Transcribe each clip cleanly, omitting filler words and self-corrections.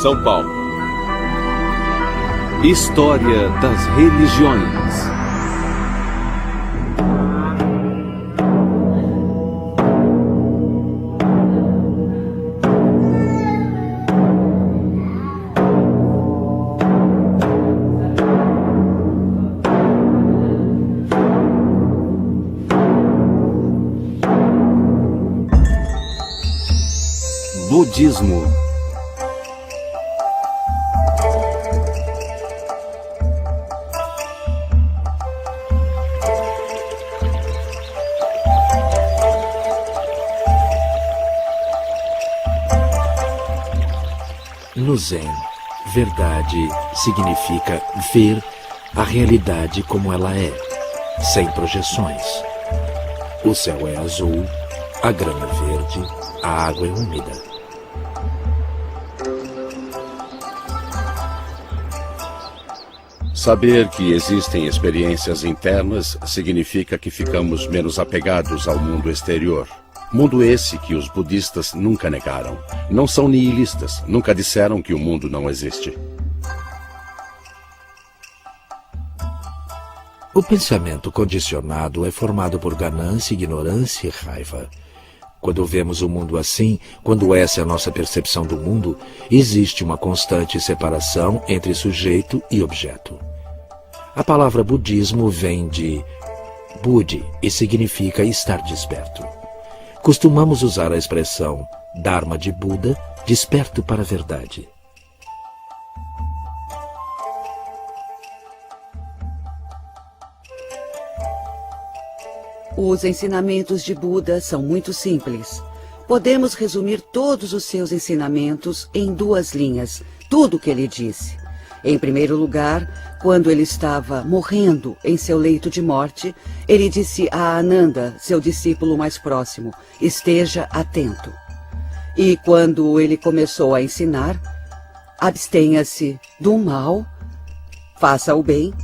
São Paulo. História das religiões. Budismo. No Zen, verdade significa ver a realidade como ela é, sem projeções. O céu é azul, a grama é verde, a água é úmida. Saber que existem experiências internas significa que ficamos menos apegados ao mundo exterior. Mundo esse que os budistas nunca negaram. Não são nihilistas, nunca disseram que o mundo não existe. O pensamento condicionado é formado por ganância, ignorância e raiva. Quando vemos o mundo assim, quando essa é a nossa percepção do mundo, existe uma constante separação entre sujeito e objeto. A palavra budismo vem de Budi e significa estar desperto. Costumamos usar a expressão Dharma de Buda, desperto para a verdade. Os ensinamentos de Buda são muito simples. Podemos resumir todos os seus ensinamentos em 2 linhas, tudo o que ele disse. Em primeiro lugar, quando ele estava morrendo em seu leito de morte, ele disse a Ananda, seu discípulo mais próximo, esteja atento. E quando ele começou a ensinar, abstenha-se do mal, faça o bem,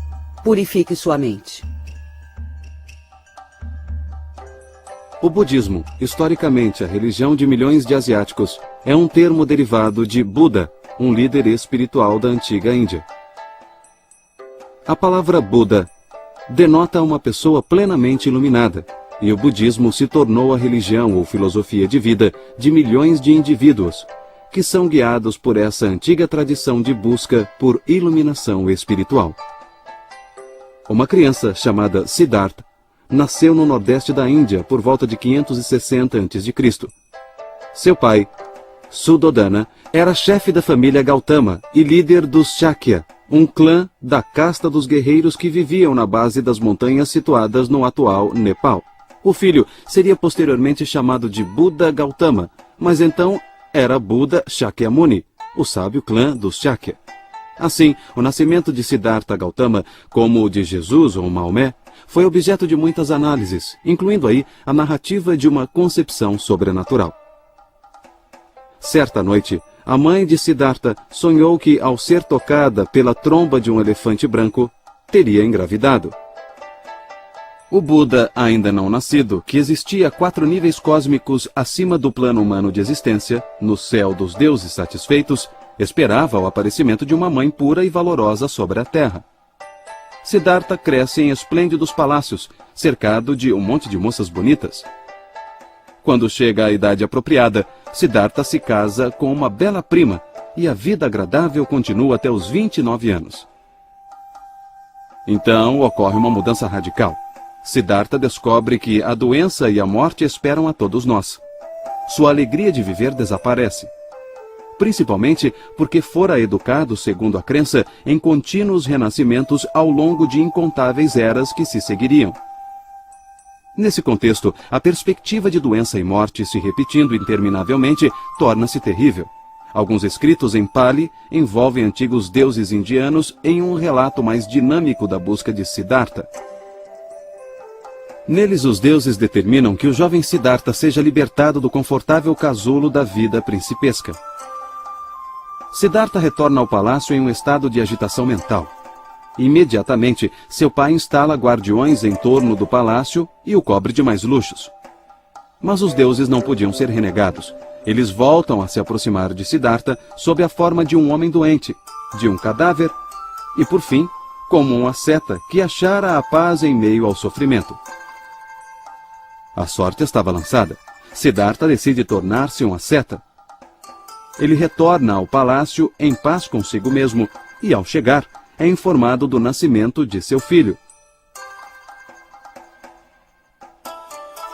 purifique sua mente. O budismo, historicamente a religião de milhões de asiáticos, é um termo derivado de Buda, um líder espiritual da antiga Índia. A palavra Buda denota uma pessoa plenamente iluminada, e o budismo se tornou a religião ou filosofia de vida de milhões de indivíduos, que são guiados por essa antiga tradição de busca por iluminação espiritual. Uma criança chamada Siddhartha nasceu no nordeste da Índia por volta de 560 a.C. Seu pai, Suddhodana, era chefe da família Gautama e líder dos Shakya, um clã da casta dos guerreiros que viviam na base das montanhas situadas no atual Nepal. O filho seria posteriormente chamado de Buda Gautama, mas então era Buda Shakyamuni, o sábio clã dos Shakya. Assim, o nascimento de Siddhartha Gautama, como o de Jesus ou Maomé, foi objeto de muitas análises, incluindo aí a narrativa de uma concepção sobrenatural. Certa noite, a mãe de Siddhartha sonhou que, ao ser tocada pela tromba de um elefante branco, teria engravidado. O Buda, ainda não nascido, que existia 4 níveis cósmicos acima do plano humano de existência, no céu dos deuses satisfeitos, esperava o aparecimento de uma mãe pura e valorosa sobre a terra. Siddhartha cresce em esplêndidos palácios, cercado de um monte de moças bonitas. Quando chega à idade apropriada, Siddhartha se casa com uma bela prima e a vida agradável continua até os 29 anos. Então ocorre uma mudança radical. Siddhartha descobre que a doença e a morte esperam a todos nós. Sua alegria de viver desaparece. Principalmente porque fora educado, segundo a crença, em contínuos renascimentos ao longo de incontáveis eras que se seguiriam. Nesse contexto, a perspectiva de doença e morte se repetindo interminavelmente torna-se terrível. Alguns escritos em Pali envolvem antigos deuses indianos em um relato mais dinâmico da busca de Siddhartha. Neles, os deuses determinam que o jovem Siddhartha seja libertado do confortável casulo da vida principesca. Siddhartha retorna ao palácio em um estado de agitação mental. Imediatamente, seu pai instala guardiões em torno do palácio e o cobre de mais luxos. Mas os deuses não podiam ser renegados. Eles voltam a se aproximar de Siddhartha sob a forma de um homem doente, de um cadáver e, por fim, como um asceta que achara a paz em meio ao sofrimento. A sorte estava lançada. Siddhartha decide tornar-se um asceta. Ele retorna ao palácio em paz consigo mesmo e, ao chegar, é informado do nascimento de seu filho.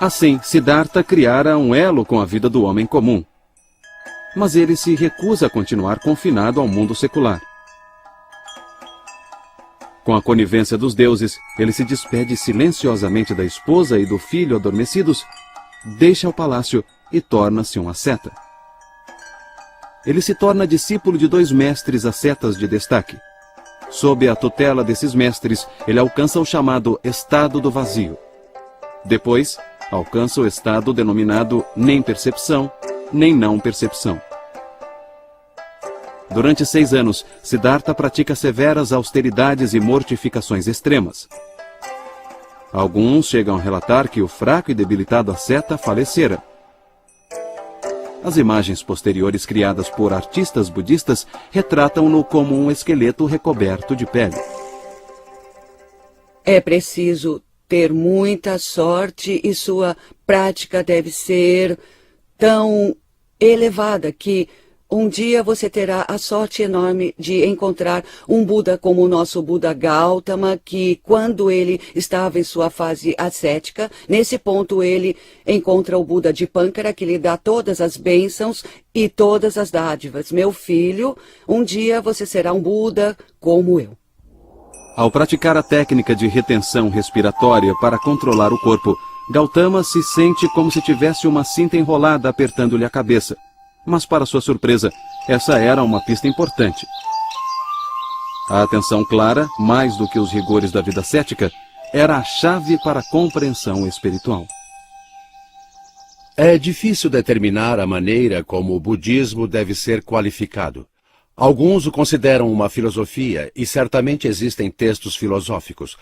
Assim, Siddhartha criara um elo com a vida do homem comum. Mas ele se recusa a continuar confinado ao mundo secular. Com a conivência dos deuses, ele se despede silenciosamente da esposa e do filho adormecidos, deixa o palácio e torna-se um asceta. Ele se torna discípulo de 2 mestres ascetas de destaque. Sob a tutela desses mestres, ele alcança o chamado estado do vazio. Depois, alcança o estado denominado nem percepção, nem não percepção. Durante 6 anos, Siddhartha pratica severas austeridades e mortificações extremas. Alguns chegam a relatar que o fraco e debilitado asceta falecera. As imagens posteriores criadas por artistas budistas retratam-no como um esqueleto recoberto de pele. É preciso ter muita sorte e sua prática deve ser tão elevada que um dia você terá a sorte enorme de encontrar um Buda como o nosso Buda Gautama, que quando ele estava em sua fase ascética, nesse ponto ele encontra o Buda de Pankara, que lhe dá todas as bênçãos e todas as dádivas. Meu filho, um dia você será um Buda como eu. Ao praticar a técnica de retenção respiratória para controlar o corpo, Gautama se sente como se tivesse uma cinta enrolada apertando-lhe a cabeça. Mas, para sua surpresa, essa era uma pista importante. A atenção clara, mais do que os rigores da vida cética, era a chave para a compreensão espiritual. É difícil determinar a maneira como o budismo deve ser qualificado. Alguns o consideram uma filosofia, e certamente existem textos filosóficos.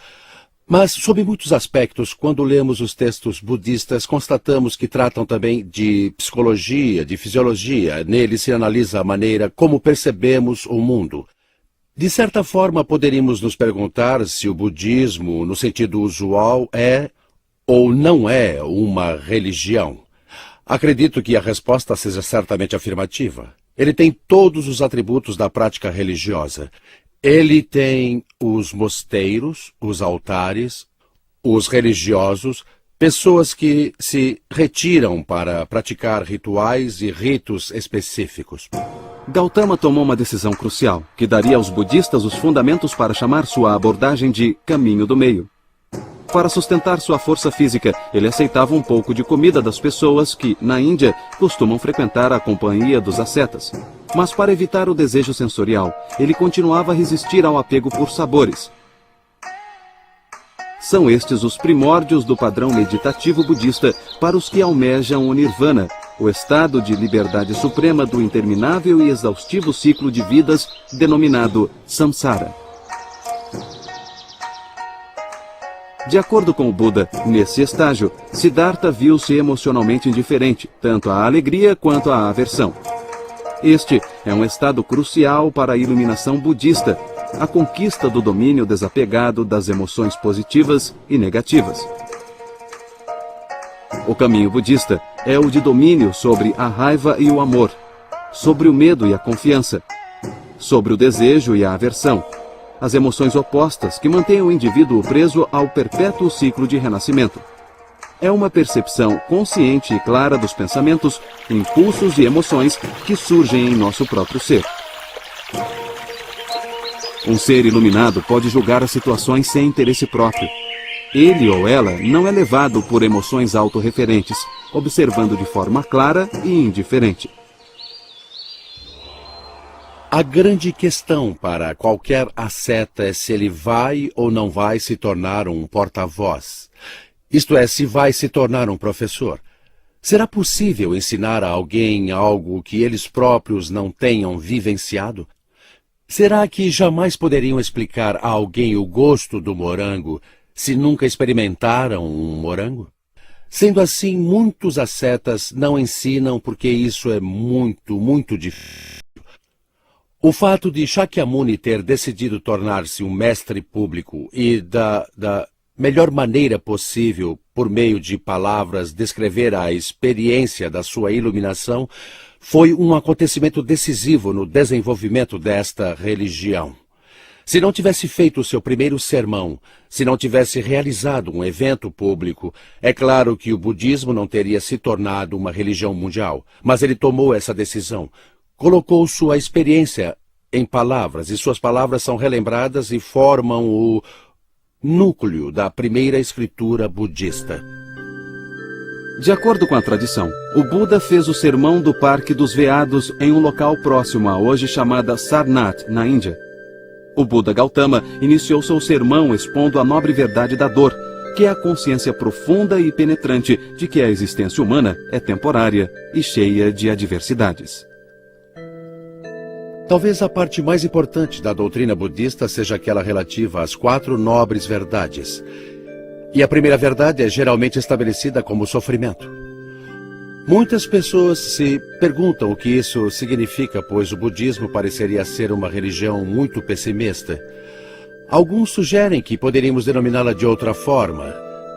Mas, sob muitos aspectos, quando lemos os textos budistas, constatamos que tratam também de psicologia, de fisiologia. Neles se analisa a maneira como percebemos o mundo. De certa forma, poderíamos nos perguntar se o budismo, no sentido usual, é ou não é uma religião. Acredito que a resposta seja certamente afirmativa. Ele tem todos os atributos da prática religiosa. Ele tem os mosteiros, os altares, os religiosos, pessoas que se retiram para praticar rituais e ritos específicos. Gautama tomou uma decisão crucial, que daria aos budistas os fundamentos para chamar sua abordagem de caminho do meio. Para sustentar sua força física, ele aceitava um pouco de comida das pessoas que, na Índia, costumam frequentar a companhia dos ascetas. Mas para evitar o desejo sensorial, ele continuava a resistir ao apego por sabores. São estes os primórdios do padrão meditativo budista para os que almejam o nirvana, o estado de liberdade suprema do interminável e exaustivo ciclo de vidas denominado samsara. De acordo com o Buda, nesse estágio, Siddhartha viu-se emocionalmente indiferente, tanto à alegria quanto à aversão. Este é um estado crucial para a iluminação budista, a conquista do domínio desapegado das emoções positivas e negativas. O caminho budista é o de domínio sobre a raiva e o amor, sobre o medo e a confiança, sobre o desejo e a aversão, as emoções opostas que mantêm o indivíduo preso ao perpétuo ciclo de renascimento. É uma percepção consciente e clara dos pensamentos, impulsos e emoções que surgem em nosso próprio ser. Um ser iluminado pode julgar as situações sem interesse próprio. Ele ou ela não é levado por emoções autorreferentes, observando de forma clara e indiferente. A grande questão para qualquer asceta é se ele vai ou não vai se tornar um porta-voz. Isto é, se vai se tornar um professor. Será possível ensinar a alguém algo que eles próprios não tenham vivenciado? Será que jamais poderiam explicar a alguém o gosto do morango se nunca experimentaram um morango? Sendo assim, muitos ascetas não ensinam porque isso é muito difícil. O fato de Shakyamuni ter decidido tornar-se um mestre público e da melhor maneira possível, por meio de palavras, descrever a experiência da sua iluminação, foi um acontecimento decisivo no desenvolvimento desta religião. Se não tivesse feito o seu primeiro sermão, se não tivesse realizado um evento público, é claro que o budismo não teria se tornado uma religião mundial, mas ele tomou essa decisão. Colocou sua experiência em palavras, e suas palavras são relembradas e formam o núcleo da primeira escritura budista. De acordo com a tradição, o Buda fez o sermão do Parque dos Veados em um local próximo à hoje chamada Sarnath, na Índia. O Buda Gautama iniciou seu sermão expondo a nobre verdade da dor, que é a consciência profunda e penetrante de que a existência humana é temporária e cheia de adversidades. Talvez a parte mais importante da doutrina budista seja aquela relativa às 4 nobres verdades. E a primeira verdade é geralmente estabelecida como sofrimento. Muitas pessoas se perguntam o que isso significa, pois o budismo pareceria ser uma religião muito pessimista. Alguns sugerem que poderíamos denominá-la de outra forma,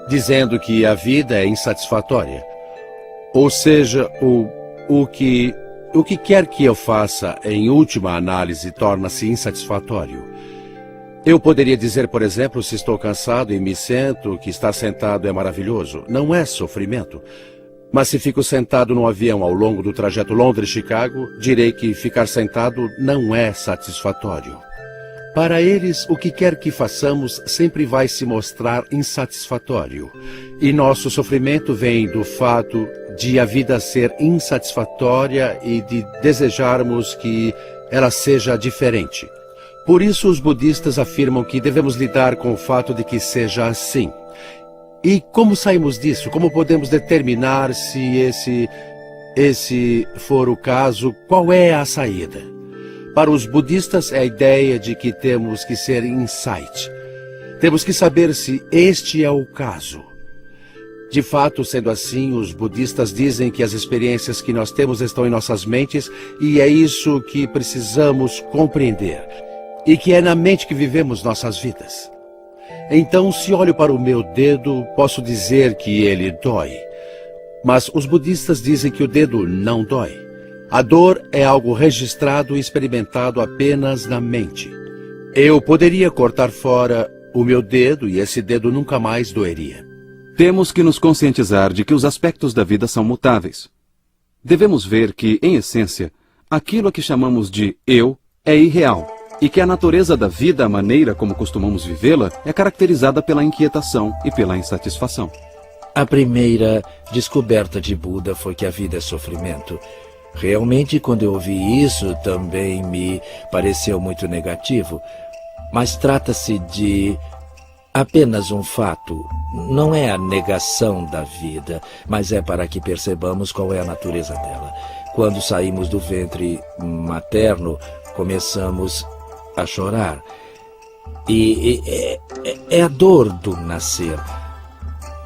dizendo que a vida é insatisfatória. Ou seja, o que quer que eu faça, em última análise, torna-se insatisfatório. Eu poderia dizer, por exemplo, se estou cansado e me sento, que estar sentado é maravilhoso. Não é sofrimento. Mas se fico sentado no avião ao longo do trajeto Londres-Chicago, direi que ficar sentado não é satisfatório. Para eles, o que quer que façamos sempre vai se mostrar insatisfatório. E nosso sofrimento vem do fato de a vida ser insatisfatória e de desejarmos que ela seja diferente. Por isso, os budistas afirmam que devemos lidar com o fato de que seja assim. E como saímos disso? Como podemos determinar se esse for o caso? Qual é a saída? Para os budistas é a ideia de que temos que ser insight. Temos que saber se este é o caso. De fato, sendo assim, os budistas dizem que as experiências que nós temos estão em nossas mentes e é isso que precisamos compreender. E que é na mente que vivemos nossas vidas. Então, se olho para o meu dedo, posso dizer que ele dói. Mas os budistas dizem que o dedo não dói. A dor é algo registrado e experimentado apenas na mente. Eu poderia cortar fora o meu dedo e esse dedo nunca mais doeria. Temos que nos conscientizar de que os aspectos da vida são mutáveis. Devemos ver que, em essência, aquilo a que chamamos de eu é irreal. E que a natureza da vida, a maneira como costumamos vivê-la, é caracterizada pela inquietação e pela insatisfação. A primeira descoberta de Buda foi que a vida é sofrimento. Realmente, quando eu ouvi isso, também me pareceu muito negativo. Mas trata-se de apenas um fato. Não é a negação da vida, mas é para que percebamos qual é a natureza dela. Quando saímos do ventre materno, começamos a chorar. E é a dor do nascer.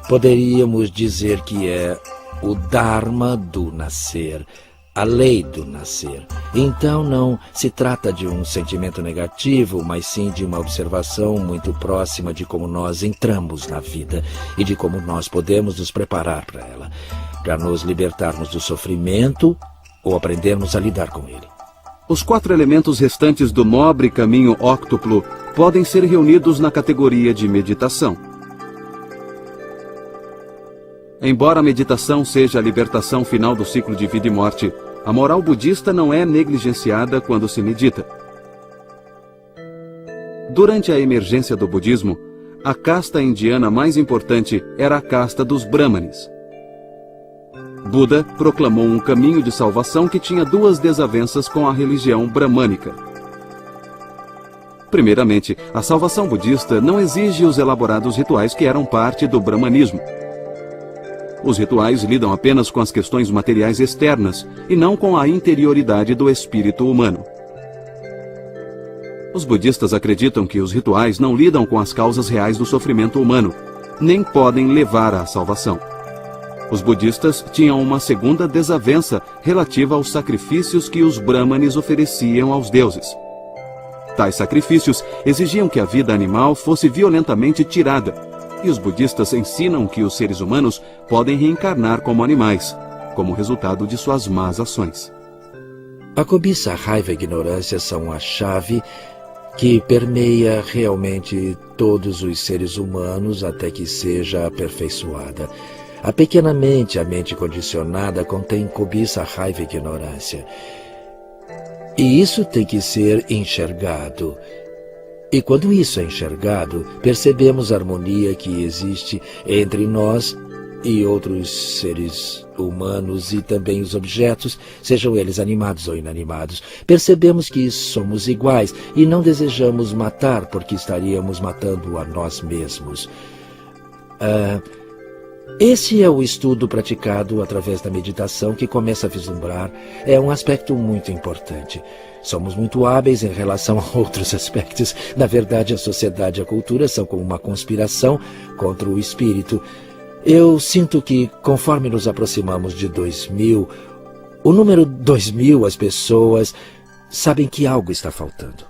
Poderíamos dizer que é o Dharma do nascer, a lei do nascer. Então não se trata de um sentimento negativo, mas sim de uma observação muito próxima de como nós entramos na vida e de como nós podemos nos preparar para ela, para nos libertarmos do sofrimento ou aprendermos a lidar com ele. Os 4 elementos restantes do nobre caminho óctuplo podem ser reunidos na categoria de meditação. Embora a meditação seja a libertação final do ciclo de vida e morte, a moral budista não é negligenciada quando se medita. Durante a emergência do budismo, a casta indiana mais importante era a casta dos Brahmanes. Buda proclamou um caminho de salvação que tinha 2 desavenças com a religião bramânica. Primeiramente, a salvação budista não exige os elaborados rituais que eram parte do brahmanismo. Os rituais lidam apenas com as questões materiais externas e não com a interioridade do espírito humano. Os budistas acreditam que os rituais não lidam com as causas reais do sofrimento humano, nem podem levar à salvação. Os budistas tinham uma segunda desavença relativa aos sacrifícios que os brahmanes ofereciam aos deuses. Tais sacrifícios exigiam que a vida animal fosse violentamente tirada, e os budistas ensinam que os seres humanos podem reencarnar como animais, como resultado de suas más ações. A cobiça, a raiva e a ignorância são a chave que permeia realmente todos os seres humanos até que seja aperfeiçoada. A pequena mente, a mente condicionada, contém cobiça, raiva e ignorância. E isso tem que ser enxergado. E quando isso é enxergado, percebemos a harmonia que existe entre nós e outros seres humanos e também os objetos, sejam eles animados ou inanimados. Percebemos que somos iguais e não desejamos matar porque estaríamos matando a nós mesmos. Esse é o estudo praticado através da meditação que começa a vislumbrar. É um aspecto muito importante. Somos muito hábeis em relação a outros aspectos. Na verdade, a sociedade e a cultura são como uma conspiração contra o espírito. Eu sinto que, conforme nos aproximamos de 2000, o número 2000, as pessoas sabem que algo está faltando.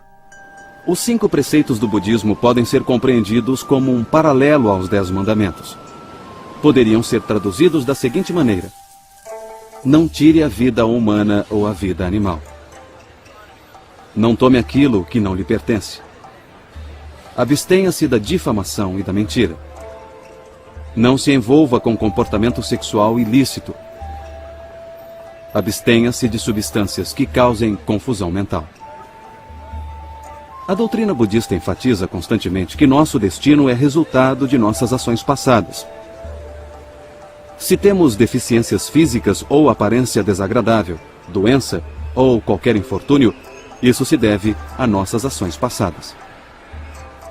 Os 5 preceitos do budismo podem ser compreendidos como um paralelo aos 10 mandamentos. Poderiam ser traduzidos da seguinte maneira: não tire a vida humana ou a vida animal. Não tome aquilo que não lhe pertence. Abstenha-se da difamação e da mentira. Não se envolva com comportamento sexual ilícito. Abstenha-se de substâncias que causem confusão mental. A doutrina budista enfatiza constantemente que nosso destino é resultado de nossas ações passadas. Se temos deficiências físicas ou aparência desagradável, doença ou qualquer infortúnio, isso se deve a nossas ações passadas.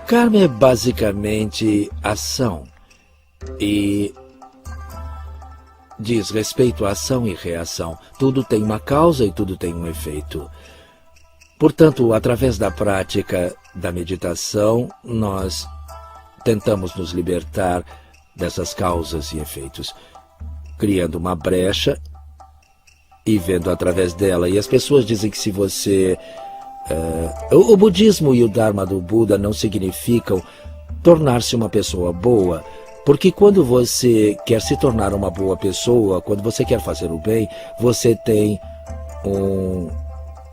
Karma é basicamente ação e diz respeito à ação e reação. Tudo tem uma causa e tudo tem um efeito. Portanto, através da prática da meditação, nós tentamos nos libertar dessas causas e efeitos, criando uma brecha e vendo através dela. E as pessoas dizem que se você... o budismo e o Dharma do Buda não significam tornar-se uma pessoa boa, porque quando você quer se tornar uma boa pessoa, quando você quer fazer o bem, você tem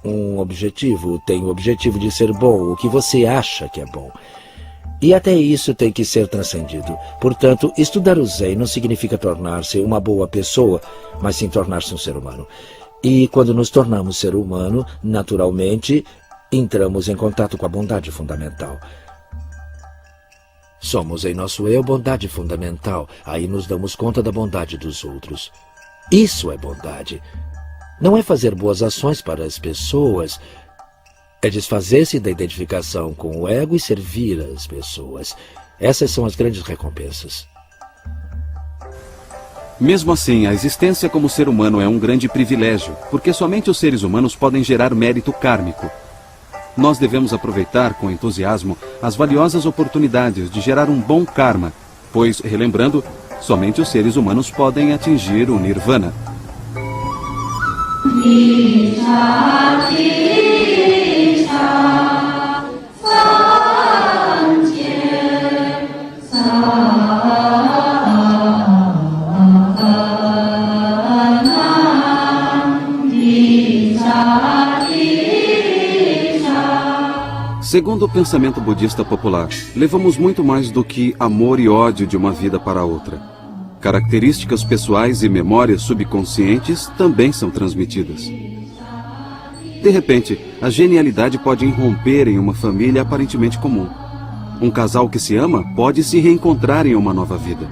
um objetivo, tem o objetivo de ser bom, o que você acha que é bom. E até isso tem que ser transcendido. Portanto, estudar o Zen não significa tornar-se uma boa pessoa, mas sim tornar-se um ser humano. E quando nos tornamos ser humano, naturalmente, entramos em contato com a bondade fundamental. Somos em nosso eu bondade fundamental. Aí nos damos conta da bondade dos outros. Isso é bondade. Não é fazer boas ações para as pessoas. É desfazer-se da identificação com o ego e servir as pessoas. Essas são as grandes recompensas. Mesmo assim, a existência como ser humano é um grande privilégio, porque somente os seres humanos podem gerar mérito kármico. Nós devemos aproveitar com entusiasmo as valiosas oportunidades de gerar um bom karma, pois, relembrando, somente os seres humanos podem atingir o Nirvana. Segundo o pensamento budista popular, levamos muito mais do que amor e ódio de uma vida para outra. Características pessoais e memórias subconscientes também são transmitidas. De repente, a genialidade pode irromper em uma família aparentemente comum. Um casal que se ama pode se reencontrar em uma nova vida.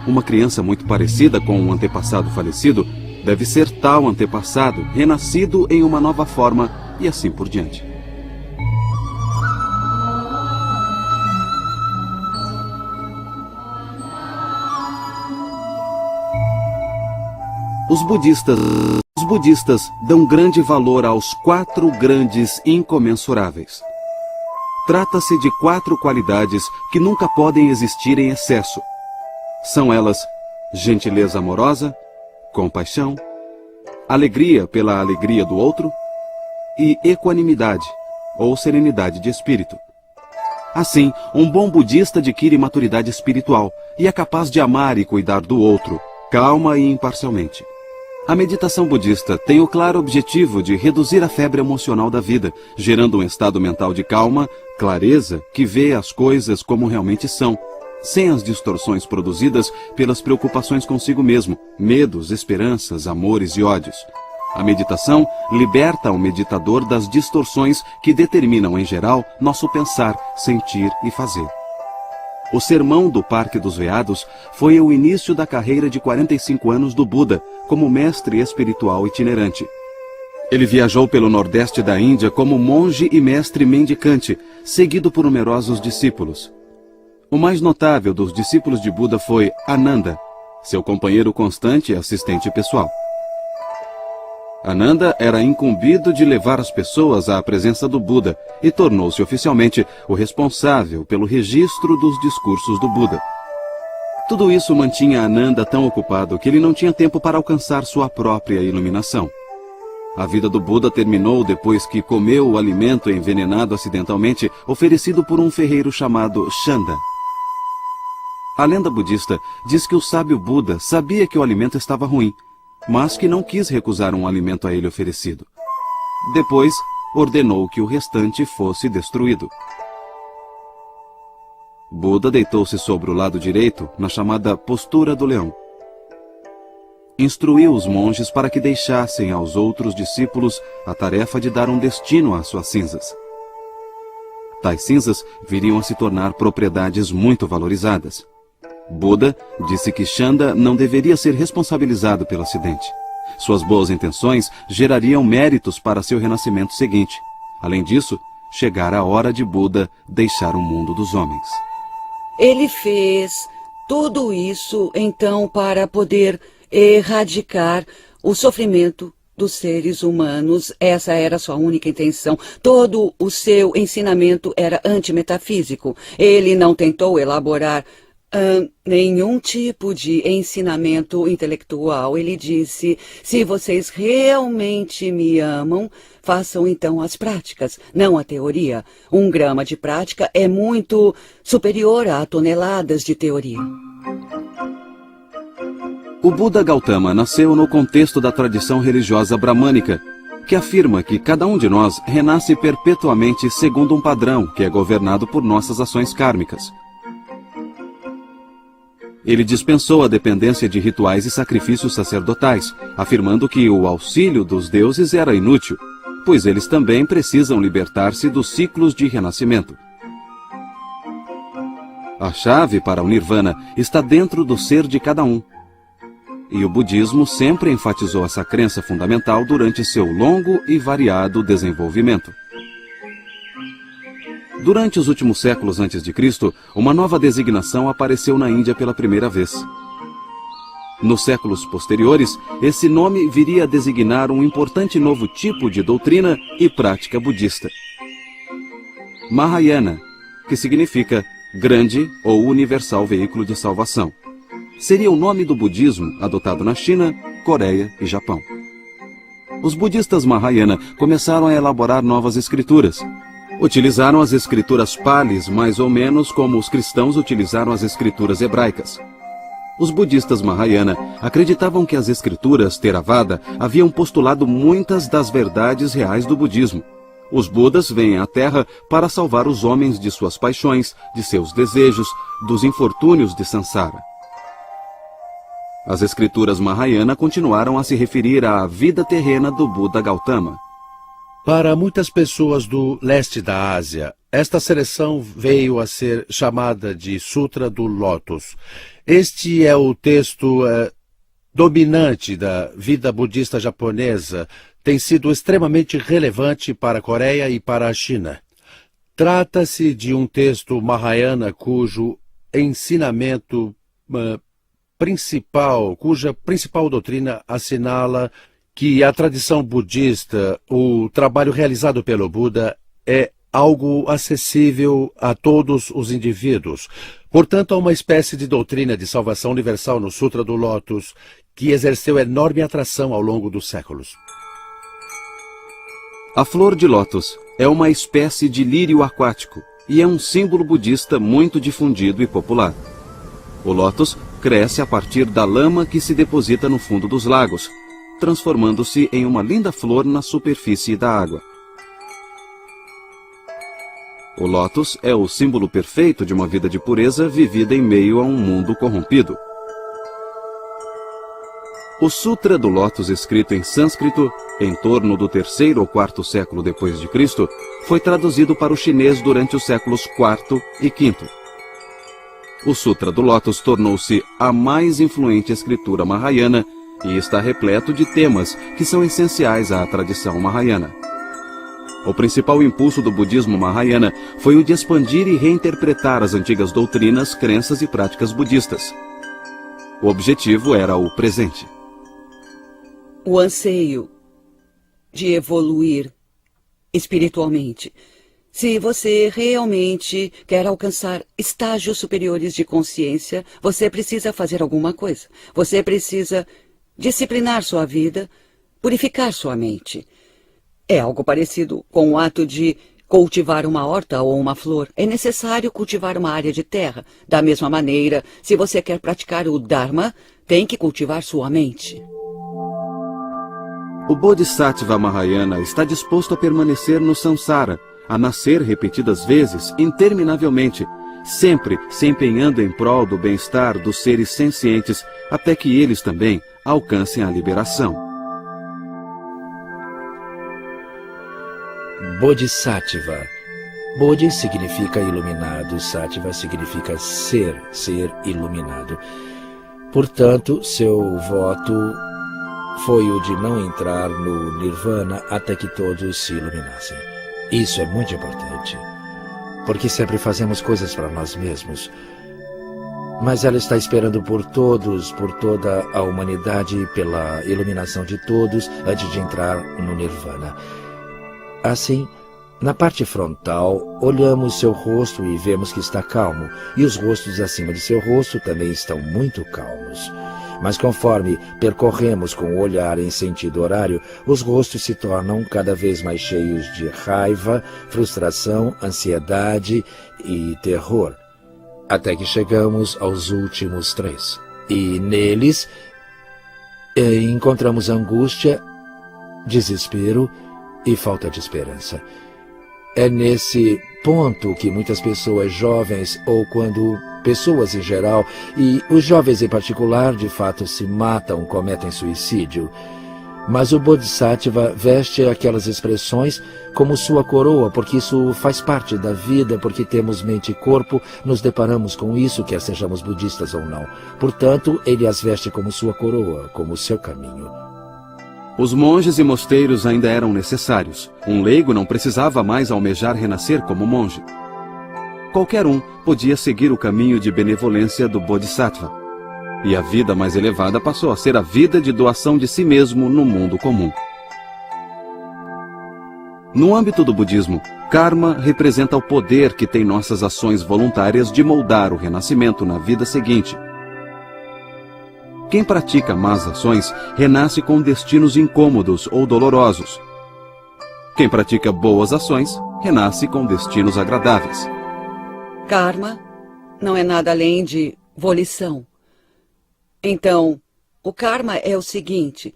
Uma criança muito parecida com um antepassado falecido deve ser tal antepassado, renascido em uma nova forma e assim por diante. Os budistas dão grande valor aos 4 grandes incomensuráveis. Trata-se de 4 qualidades que nunca podem existir em excesso. São elas: gentileza amorosa, compaixão, alegria pela alegria do outro e equanimidade, ou serenidade de espírito. Assim, um bom budista adquire maturidade espiritual e é capaz de amar e cuidar do outro, calma e imparcialmente. A meditação budista tem o claro objetivo de reduzir a febre emocional da vida, gerando um estado mental de calma, clareza, que vê as coisas como realmente são, sem as distorções produzidas pelas preocupações consigo mesmo, medos, esperanças, amores e ódios. A meditação liberta o meditador das distorções que determinam, em geral, nosso pensar, sentir e fazer. O sermão do Parque dos Veados foi o início da carreira de 45 anos do Buda como mestre espiritual itinerante. Ele viajou pelo nordeste da Índia como monge e mestre mendicante, seguido por numerosos discípulos. O mais notável dos discípulos de Buda foi Ananda, seu companheiro constante e assistente pessoal. Ananda era incumbido de levar as pessoas à presença do Buda e tornou-se oficialmente o responsável pelo registro dos discursos do Buda. Tudo isso mantinha Ananda tão ocupado que ele não tinha tempo para alcançar sua própria iluminação. A vida do Buda terminou depois que comeu o alimento envenenado acidentalmente oferecido por um ferreiro chamado Chanda. A lenda budista diz que o sábio Buda sabia que o alimento estava ruim, mas que não quis recusar um alimento a ele oferecido. Depois, ordenou que o restante fosse destruído. Buda deitou-se sobre o lado direito, na chamada postura do leão. Instruiu os monges para que deixassem aos outros discípulos a tarefa de dar um destino às suas cinzas. Tais cinzas viriam a se tornar propriedades muito valorizadas. Buda disse que Chanda não deveria ser responsabilizado pelo acidente. Suas boas intenções gerariam méritos para seu renascimento seguinte. Além disso, chegara a hora de Buda deixar o mundo dos homens. Ele fez tudo isso, então, para poder erradicar o sofrimento dos seres humanos. Essa era a sua única intenção. Todo o seu ensinamento era antimetafísico. Ele não tentou elaborar nenhum tipo de ensinamento intelectual. Ele disse: se vocês realmente me amam, façam então as práticas, não a teoria. 1 grama de prática é muito superior a toneladas de teoria. O Buda Gautama nasceu no contexto da tradição religiosa bramânica, que afirma que cada um de nós renasce perpetuamente segundo um padrão que é governado por nossas ações kármicas. Ele dispensou a dependência de rituais e sacrifícios sacerdotais, afirmando que o auxílio dos deuses era inútil, pois eles também precisam libertar-se dos ciclos de renascimento. A chave para o Nirvana está dentro do ser de cada um. E o budismo sempre enfatizou essa crença fundamental durante seu longo e variado desenvolvimento. Durante os últimos séculos antes de Cristo, uma nova designação apareceu na Índia pela primeira vez. Nos séculos posteriores, esse nome viria a designar um importante novo tipo de doutrina e prática budista. Mahayana, que significa grande ou universal veículo de salvação, seria o nome do budismo adotado na China, Coreia e Japão. Os budistas Mahayana começaram a elaborar novas escrituras. Utilizaram as escrituras Palis mais ou menos como os cristãos utilizaram as escrituras hebraicas. Os budistas Mahayana acreditavam que as escrituras Theravada haviam postulado muitas das verdades reais do budismo. Os Budas vêm à Terra para salvar os homens de suas paixões, de seus desejos, dos infortúnios de Sansara. As escrituras Mahayana continuaram a se referir à vida terrena do Buda Gautama. Para muitas pessoas do leste da Ásia, esta seleção veio a ser chamada de Sutra do Lótus. Este é o texto dominante da vida budista japonesa, tem sido extremamente relevante para a Coreia e para a China. Trata-se de um texto Mahayana cujo ensinamento cuja principal doutrina assinala que a tradição budista, o trabalho realizado pelo Buda, é algo acessível a todos os indivíduos. Portanto, há uma espécie de doutrina de salvação universal no Sutra do Lótus que exerceu enorme atração ao longo dos séculos. A flor de lótus é uma espécie de lírio aquático e é um símbolo budista muito difundido e popular. O lótus cresce a partir da lama que se deposita no fundo dos lagos, transformando-se em uma linda flor na superfície da água. O lótus é o símbolo perfeito de uma vida de pureza vivida em meio a um mundo corrompido. O Sutra do Lótus, escrito em sânscrito, em torno do 3º ou 4º século depois de Cristo, foi traduzido para o chinês durante os séculos IV e V. O Sutra do Lótus tornou-se a mais influente escritura mahayana e está repleto de temas que são essenciais à tradição mahayana. O principal impulso do budismo mahayana foi o de expandir e reinterpretar as antigas doutrinas, crenças e práticas budistas. O objetivo era o presente. O anseio de evoluir espiritualmente. Se você realmente quer alcançar estágios superiores de consciência, você precisa fazer alguma coisa. Você precisa disciplinar sua vida, purificar sua mente. É algo parecido com o ato de cultivar uma horta ou uma flor. É necessário cultivar uma área de terra. Da mesma maneira, se você quer praticar o Dharma, tem que cultivar sua mente. O Bodhisattva Mahayana está disposto a permanecer no samsara, a nascer repetidas vezes, interminavelmente, sempre se empenhando em prol do bem-estar dos seres sencientes, até que eles também alcancem a liberação. Bodhisattva. Bodhi significa iluminado, Sattva significa ser iluminado. Portanto, seu voto foi o de não entrar no Nirvana até que todos se iluminassem. Isso é muito importante, porque sempre fazemos coisas para nós mesmos. Mas ela está esperando por todos, por toda a humanidade, pela iluminação de todos, antes de entrar no Nirvana. Assim, na parte frontal, olhamos seu rosto e vemos que está calmo, e os rostos acima de seu rosto também estão muito calmos. Mas conforme percorremos com o olhar em sentido horário, os rostos se tornam cada vez mais cheios de raiva, frustração, ansiedade e terror, até que chegamos aos últimos 3. E neles encontramos angústia, desespero e falta de esperança. É nesse ponto que muitas pessoas jovens, ou quando pessoas em geral, e os jovens em particular, de fato se matam, cometem suicídio. Mas o Bodhisattva veste aquelas expressões como sua coroa, porque isso faz parte da vida, porque temos mente e corpo, nos deparamos com isso, quer sejamos budistas ou não. Portanto, ele as veste como sua coroa, como seu caminho. Os monges e mosteiros ainda eram necessários. Um leigo não precisava mais almejar renascer como monge. Qualquer um podia seguir o caminho de benevolência do Bodhisattva. E a vida mais elevada passou a ser a vida de doação de si mesmo no mundo comum. No âmbito do budismo, karma representa o poder que tem nossas ações voluntárias de moldar o renascimento na vida seguinte. Quem pratica más ações renasce com destinos incômodos ou dolorosos. Quem pratica boas ações renasce com destinos agradáveis. Karma não é nada além de volição. Então, o karma é o seguinte: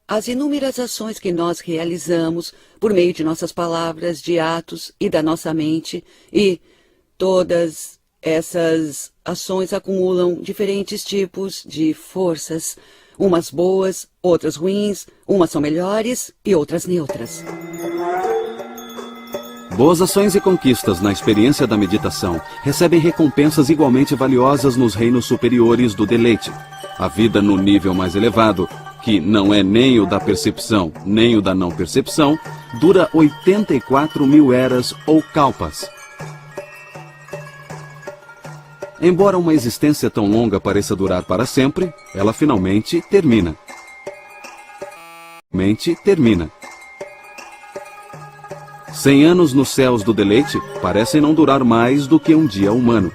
as inúmeras ações que nós realizamos por meio de nossas palavras, de atos e da nossa mente, e todas essas ações acumulam diferentes tipos de forças, umas boas, outras ruins, umas são melhores e outras neutras. Boas ações e conquistas na experiência da meditação recebem recompensas igualmente valiosas nos reinos superiores do deleite. A vida no nível mais elevado, que não é nem o da percepção, nem o da não percepção, dura 84.000 eras ou kalpas. Embora uma existência tão longa pareça durar para sempre, ela finalmente termina. 100 anos nos céus do deleite parecem não durar mais do que um dia humano.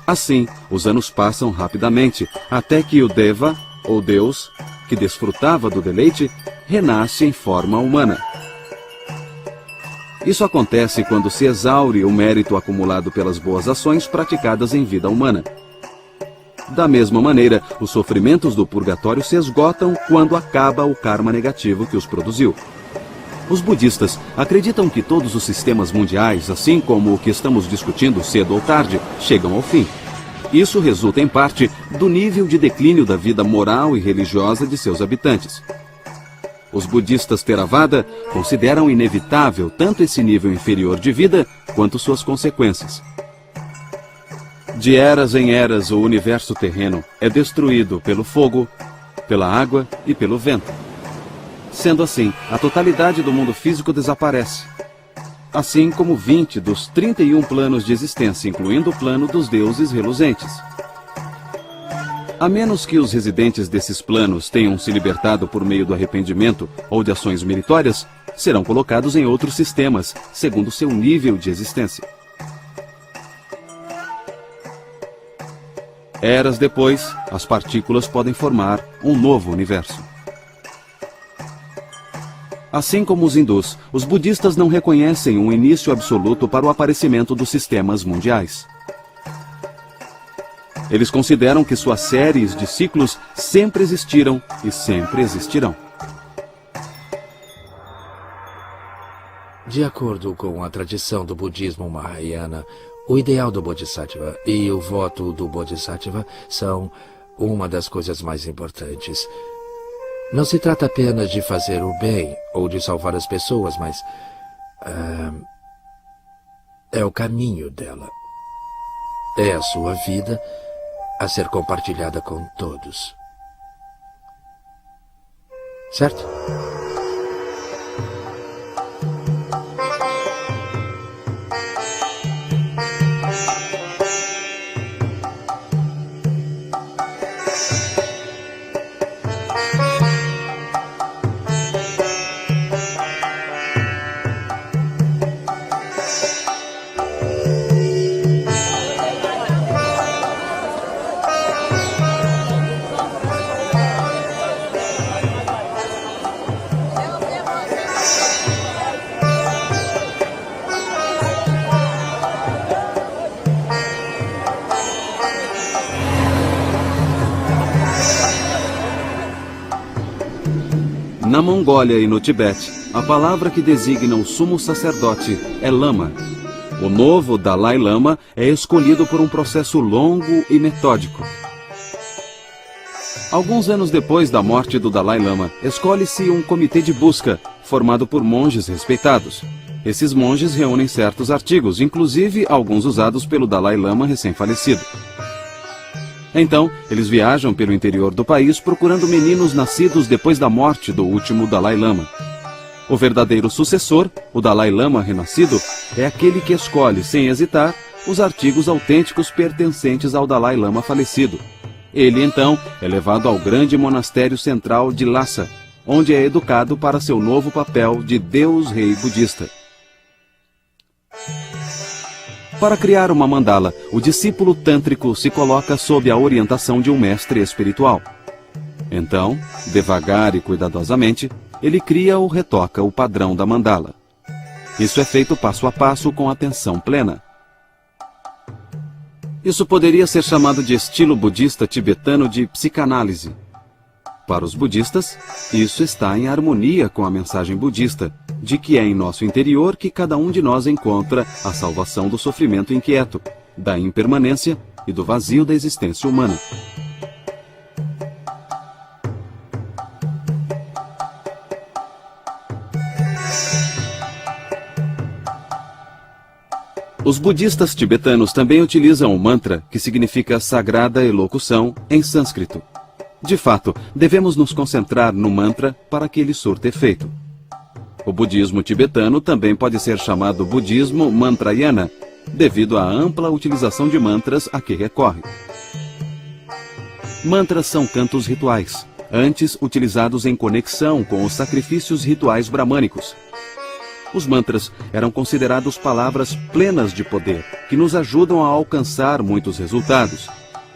Assim, os anos passam rapidamente, até que o Deva, ou Deus, que desfrutava do deleite, renasce em forma humana. Isso acontece quando se exaure o mérito acumulado pelas boas ações praticadas em vida humana. Da mesma maneira, os sofrimentos do purgatório se esgotam quando acaba o karma negativo que os produziu. Os budistas acreditam que todos os sistemas mundiais, assim como o que estamos discutindo cedo ou tarde, chegam ao fim. Isso resulta, em parte, do nível de declínio da vida moral e religiosa de seus habitantes. Os budistas Theravada consideram inevitável tanto esse nível inferior de vida quanto suas consequências. De eras em eras, o universo terreno é destruído pelo fogo, pela água e pelo vento. Sendo assim, a totalidade do mundo físico desaparece, assim como 20 dos 31 planos de existência, incluindo o plano dos deuses reluzentes. A menos que os residentes desses planos tenham se libertado por meio do arrependimento ou de ações meritórias, serão colocados em outros sistemas, segundo seu nível de existência. Eras depois, as partículas podem formar um novo universo. Assim como os hindus, os budistas não reconhecem um início absoluto para o aparecimento dos sistemas mundiais. Eles consideram que suas séries de ciclos sempre existiram e sempre existirão. De acordo com a tradição do budismo Mahayana, o ideal do Bodhisattva e o voto do Bodhisattva são uma das coisas mais importantes. Não se trata apenas de fazer o bem ou de salvar as pessoas, mas é o caminho dela. É a sua vida a ser compartilhada com todos. Certo? Na Mongólia e no Tibete, a palavra que designa o sumo sacerdote é lama. O novo Dalai Lama é escolhido por um processo longo e metódico. Alguns anos depois da morte do Dalai Lama, escolhe-se um comitê de busca, formado por monges respeitados. Esses monges reúnem certos artigos, inclusive alguns usados pelo Dalai Lama recém-falecido. Então, eles viajam pelo interior do país procurando meninos nascidos depois da morte do último Dalai Lama. O verdadeiro sucessor, o Dalai Lama renascido, é aquele que escolhe, sem hesitar, os artigos autênticos pertencentes ao Dalai Lama falecido. Ele, então, é levado ao grande monastério central de Lhasa, onde é educado para seu novo papel de Deus-Rei budista. Para criar uma mandala, o discípulo tântrico se coloca sob a orientação de um mestre espiritual. Então, devagar e cuidadosamente, ele cria ou retoca o padrão da mandala. Isso é feito passo a passo com atenção plena. Isso poderia ser chamado de estilo budista tibetano de psicanálise. Para os budistas, isso está em harmonia com a mensagem budista, de que é em nosso interior que cada um de nós encontra a salvação do sofrimento inquieto, da impermanência e do vazio da existência humana. Os budistas tibetanos também utilizam o mantra, que significa sagrada elocução, em sânscrito. De fato, devemos nos concentrar no mantra para que ele surta efeito. O budismo tibetano também pode ser chamado budismo mantrayana, devido à ampla utilização de mantras a que recorre. Mantras são cantos rituais, antes utilizados em conexão com os sacrifícios rituais bramânicos. Os mantras eram considerados palavras plenas de poder, que nos ajudam a alcançar muitos resultados.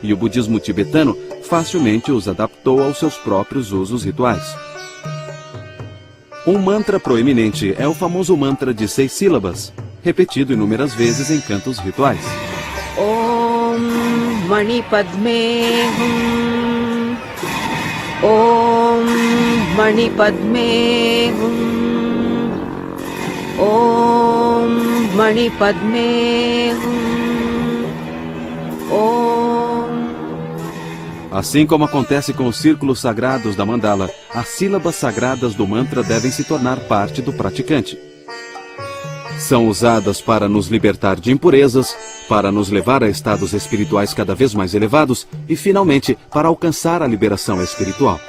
E o budismo tibetano facilmente os adaptou aos seus próprios usos rituais. Um mantra proeminente é o famoso mantra de 6 sílabas, repetido inúmeras vezes em cantos rituais. Om Mani Padme Hum. Om Mani Padme Hum. Om Mani Padme Hum. Om. Assim como acontece com os círculos sagrados da mandala, as sílabas sagradas do mantra devem se tornar parte do praticante. São usadas para nos libertar de impurezas, para nos levar a estados espirituais cada vez mais elevados e, finalmente, para alcançar a liberação espiritual.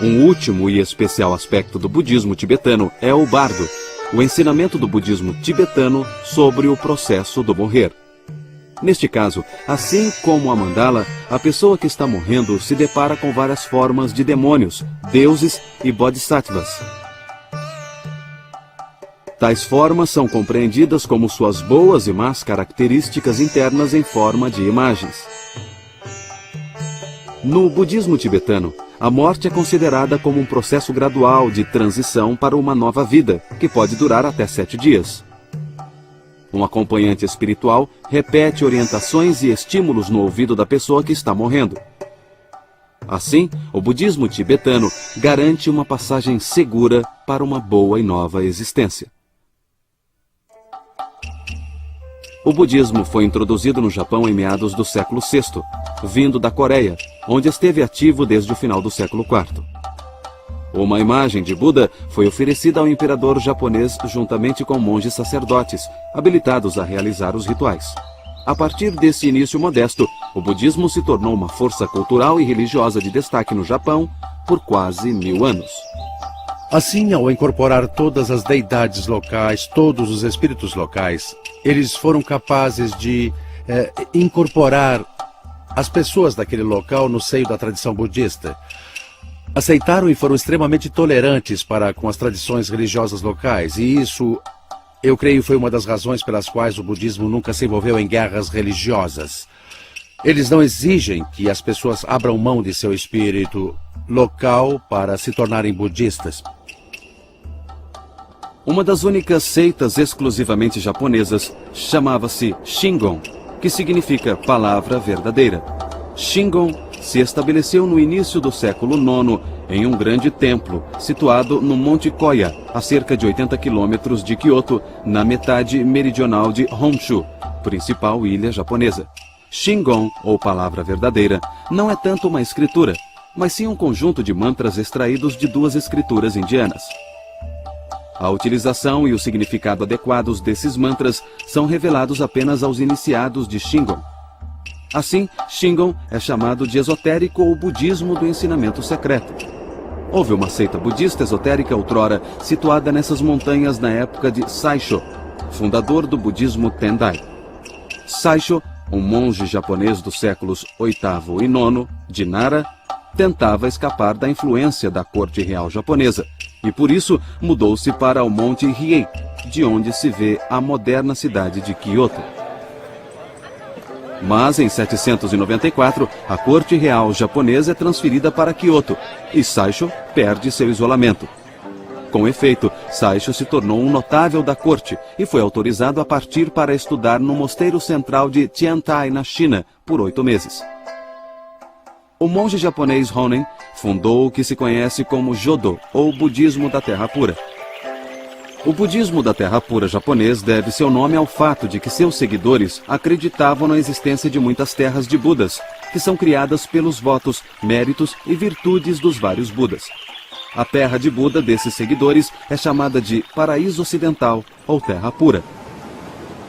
Um último e especial aspecto do budismo tibetano é o bardo, o ensinamento do budismo tibetano sobre o processo do morrer. Neste caso, assim como a mandala, a pessoa que está morrendo se depara com várias formas de demônios, deuses e bodhisattvas. Tais formas são compreendidas como suas boas e más características internas em forma de imagens. No budismo tibetano, a morte é considerada como um processo gradual de transição para uma nova vida, que pode durar até 7 dias. Um acompanhante espiritual repete orientações e estímulos no ouvido da pessoa que está morrendo. Assim, o budismo tibetano garante uma passagem segura para uma boa e nova existência. O budismo foi introduzido no Japão em meados do século VI, vindo da Coreia, onde esteve ativo desde o final do século IV. Uma imagem de Buda foi oferecida ao imperador japonês juntamente com monges sacerdotes, habilitados a realizar os rituais. A partir desse início modesto, o budismo se tornou uma força cultural e religiosa de destaque no Japão por quase 1000 anos. Assim, ao incorporar todas as deidades locais, todos os espíritos locais, eles foram capazes de incorporar as pessoas daquele local no seio da tradição budista. Aceitaram e foram extremamente tolerantes para com as tradições religiosas locais, e isso, eu creio, foi uma das razões pelas quais o budismo nunca se envolveu em guerras religiosas. Eles não exigem que as pessoas abram mão de seu espírito local para se tornarem budistas. Uma das únicas seitas exclusivamente japonesas chamava-se Shingon, que significa palavra verdadeira. Shingon se estabeleceu no início do século IX em um grande templo, situado no Monte Koya, a cerca de 80 quilômetros de Kyoto, na metade meridional de Honshu, principal ilha japonesa. Shingon, ou palavra verdadeira, não é tanto uma escritura, mas sim um conjunto de mantras extraídos de 2 escrituras indianas. A utilização e o significado adequados desses mantras são revelados apenas aos iniciados de Shingon. Assim, Shingon é chamado de esotérico ou budismo do ensinamento secreto. Houve uma seita budista esotérica outrora situada nessas montanhas na época de Saisho, fundador do budismo Tendai. Saisho, um monge japonês dos séculos VIII e IX, de Nara, tentava escapar da influência da corte real japonesa e por isso mudou-se para o Monte Hiei, de onde se vê a moderna cidade de Kyoto. Mas em 794, a corte real japonesa é transferida para Kyoto e Saisho perde seu isolamento. Com efeito, Saisho se tornou um notável da corte e foi autorizado a partir para estudar no mosteiro central de Tiantai, na China, por 8 meses. O monge japonês Honen fundou o que se conhece como Jodo, ou budismo da Terra Pura. O budismo da Terra Pura japonês deve seu nome ao fato de que seus seguidores acreditavam na existência de muitas terras de Budas, que são criadas pelos votos, méritos e virtudes dos vários Budas. A terra de Buda desses seguidores é chamada de Paraíso Ocidental, ou Terra Pura.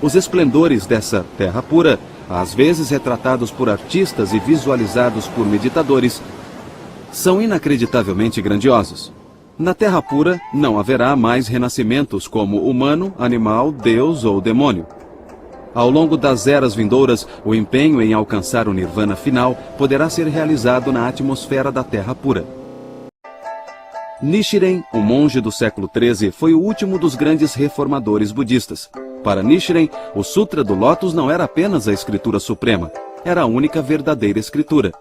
Os esplendores dessa Terra Pura, às vezes retratados por artistas e visualizados por meditadores, são inacreditavelmente grandiosos. Na Terra Pura não haverá mais renascimentos como humano, animal, deus ou demônio. Ao longo das eras vindouras, o empenho em alcançar o nirvana final poderá ser realizado na atmosfera da Terra Pura. Nichiren, o monge do século XIII, foi o último dos grandes reformadores budistas. Para Nichiren, o Sutra do Lótus não era apenas a escritura suprema, era a única verdadeira escritura.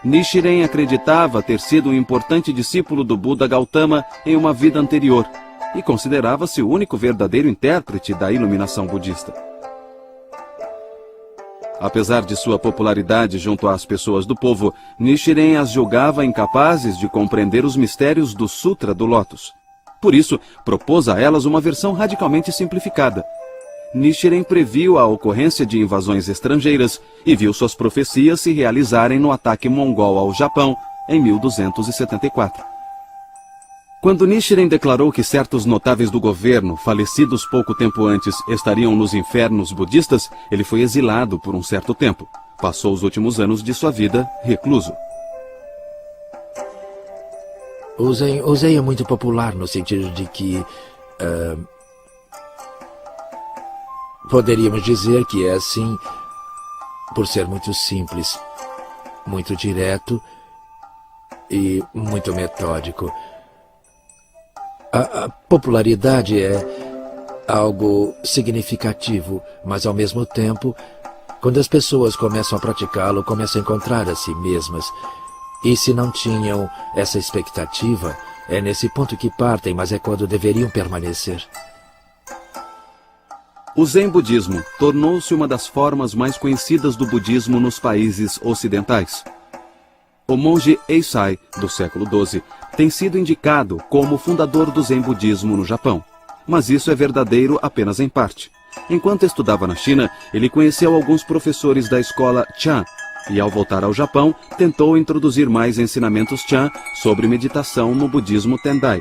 Nichiren acreditava ter sido um importante discípulo do Buda Gautama em uma vida anterior e considerava-se o único verdadeiro intérprete da iluminação budista. Apesar de sua popularidade junto às pessoas do povo, Nichiren as julgava incapazes de compreender os mistérios do Sutra do Lótus. Por isso, propôs a elas uma versão radicalmente simplificada. Nichiren previu a ocorrência de invasões estrangeiras e viu suas profecias se realizarem no ataque mongol ao Japão em 1274. Quando Nichiren declarou que certos notáveis do governo, falecidos pouco tempo antes, estariam nos infernos budistas, ele foi exilado por um certo tempo. Passou os últimos anos de sua vida recluso. O Zen é muito popular no sentido de que poderíamos dizer que é assim por ser muito simples, muito direto e muito metódico. A popularidade é algo significativo, mas ao mesmo tempo, quando as pessoas começam a praticá-lo, começam a encontrar a si mesmas. E se não tinham essa expectativa, é nesse ponto que partem, mas é quando deveriam permanecer. O Zen budismo tornou-se uma das formas mais conhecidas do budismo nos países ocidentais. O monge Eisai, do século XII, tem sido indicado como fundador do Zen budismo no Japão. Mas isso é verdadeiro apenas em parte. Enquanto estudava na China, ele conheceu alguns professores da escola Chan, e ao voltar ao Japão, tentou introduzir mais ensinamentos Chan sobre meditação no budismo Tendai.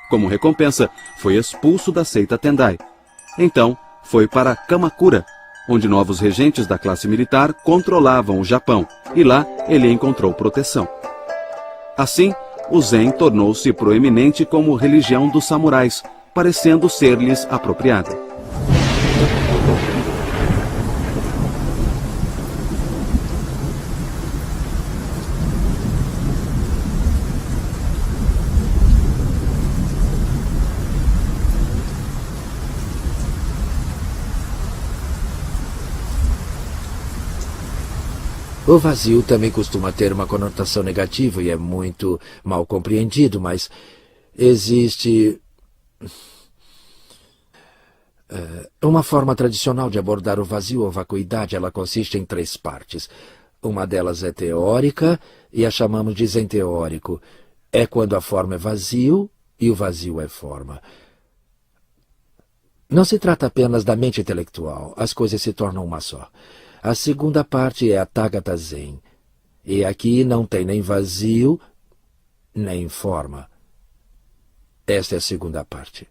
Como recompensa, foi expulso da seita Tendai. Então, foi para Kamakura, onde novos regentes da classe militar controlavam o Japão, e lá ele encontrou proteção. Assim, o Zen tornou-se proeminente como religião dos samurais, parecendo ser-lhes apropriada. O vazio também costuma ter uma conotação negativa e é muito mal compreendido, mas existe uma forma tradicional de abordar o vazio ou vacuidade. Ela consiste em 3 partes. Uma delas é teórica e a chamamos de Zen teórico. É quando a forma é vazio e o vazio é forma. Não se trata apenas da mente intelectual, as coisas se tornam uma só. A segunda parte é a Tathagata Zen. E aqui não tem nem vazio, nem forma. Esta é a segunda parte.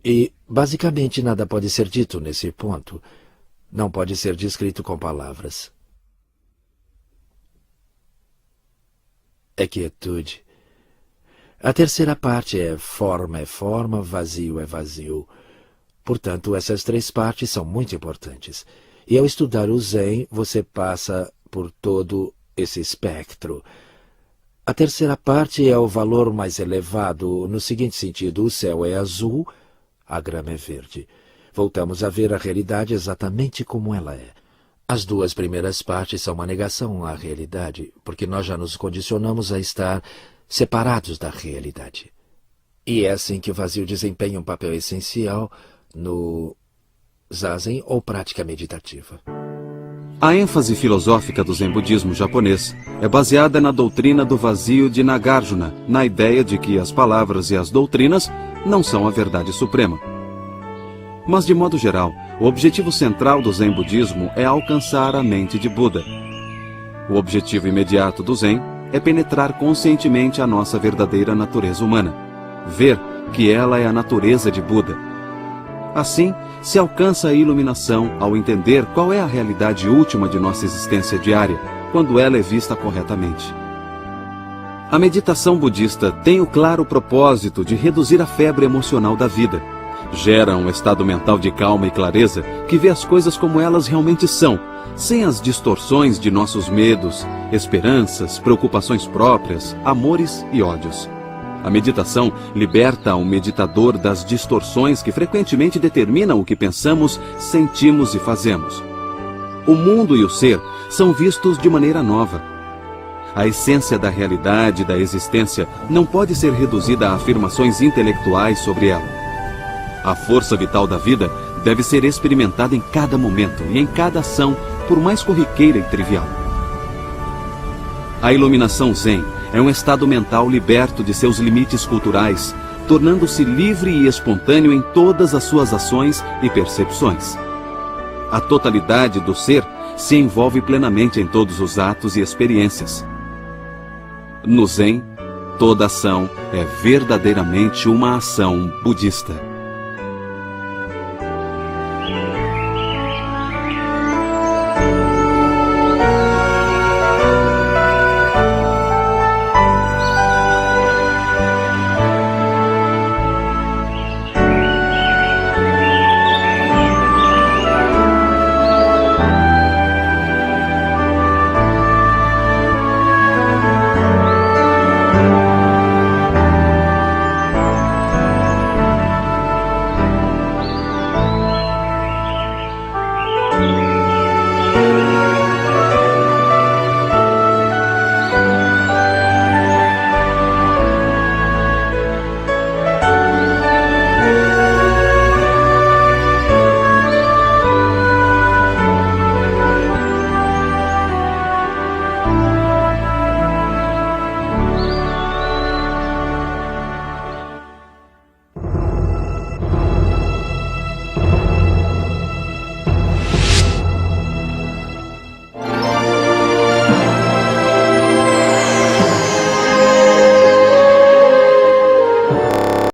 E, basicamente, nada pode ser dito nesse ponto. Não pode ser descrito com palavras. É quietude. A terceira parte é forma, vazio é vazio. Portanto, essas 3 partes são muito importantes. E ao estudar o Zen, você passa por todo esse espectro. A terceira parte é o valor mais elevado, no seguinte sentido: o céu é azul, a grama é verde. Voltamos a ver a realidade exatamente como ela é. As 2 primeiras partes são uma negação à realidade, porque nós já nos condicionamos a estar separados da realidade. E é assim que o vazio desempenha um papel essencial no Zazen ou prática meditativa. A ênfase filosófica do Zen budismo japonês é baseada na doutrina do vazio de Nagarjuna, na ideia de que as palavras e as doutrinas não são a verdade suprema. Mas, de modo geral, o objetivo central do Zen budismo é alcançar a mente de Buda. O objetivo imediato do Zen é penetrar conscientemente a nossa verdadeira natureza humana, ver que ela é a natureza de Buda. Assim, se alcança a iluminação ao entender qual é a realidade última de nossa existência diária, quando ela é vista corretamente. A meditação budista tem o claro propósito de reduzir a febre emocional da vida. Gera um estado mental de calma e clareza que vê as coisas como elas realmente são, sem as distorções de nossos medos, esperanças, preocupações próprias, amores e ódios. A meditação liberta o meditador das distorções que frequentemente determinam o que pensamos, sentimos e fazemos. O mundo e o ser são vistos de maneira nova. A essência da realidade e da existência não pode ser reduzida a afirmações intelectuais sobre ela. A força vital da vida deve ser experimentada em cada momento e em cada ação, por mais corriqueira e trivial. A iluminação Zen é um estado mental liberto de seus limites culturais, tornando-se livre e espontâneo em todas as suas ações e percepções. A totalidade do ser se envolve plenamente em todos os atos e experiências. No Zen, toda ação é verdadeiramente uma ação budista.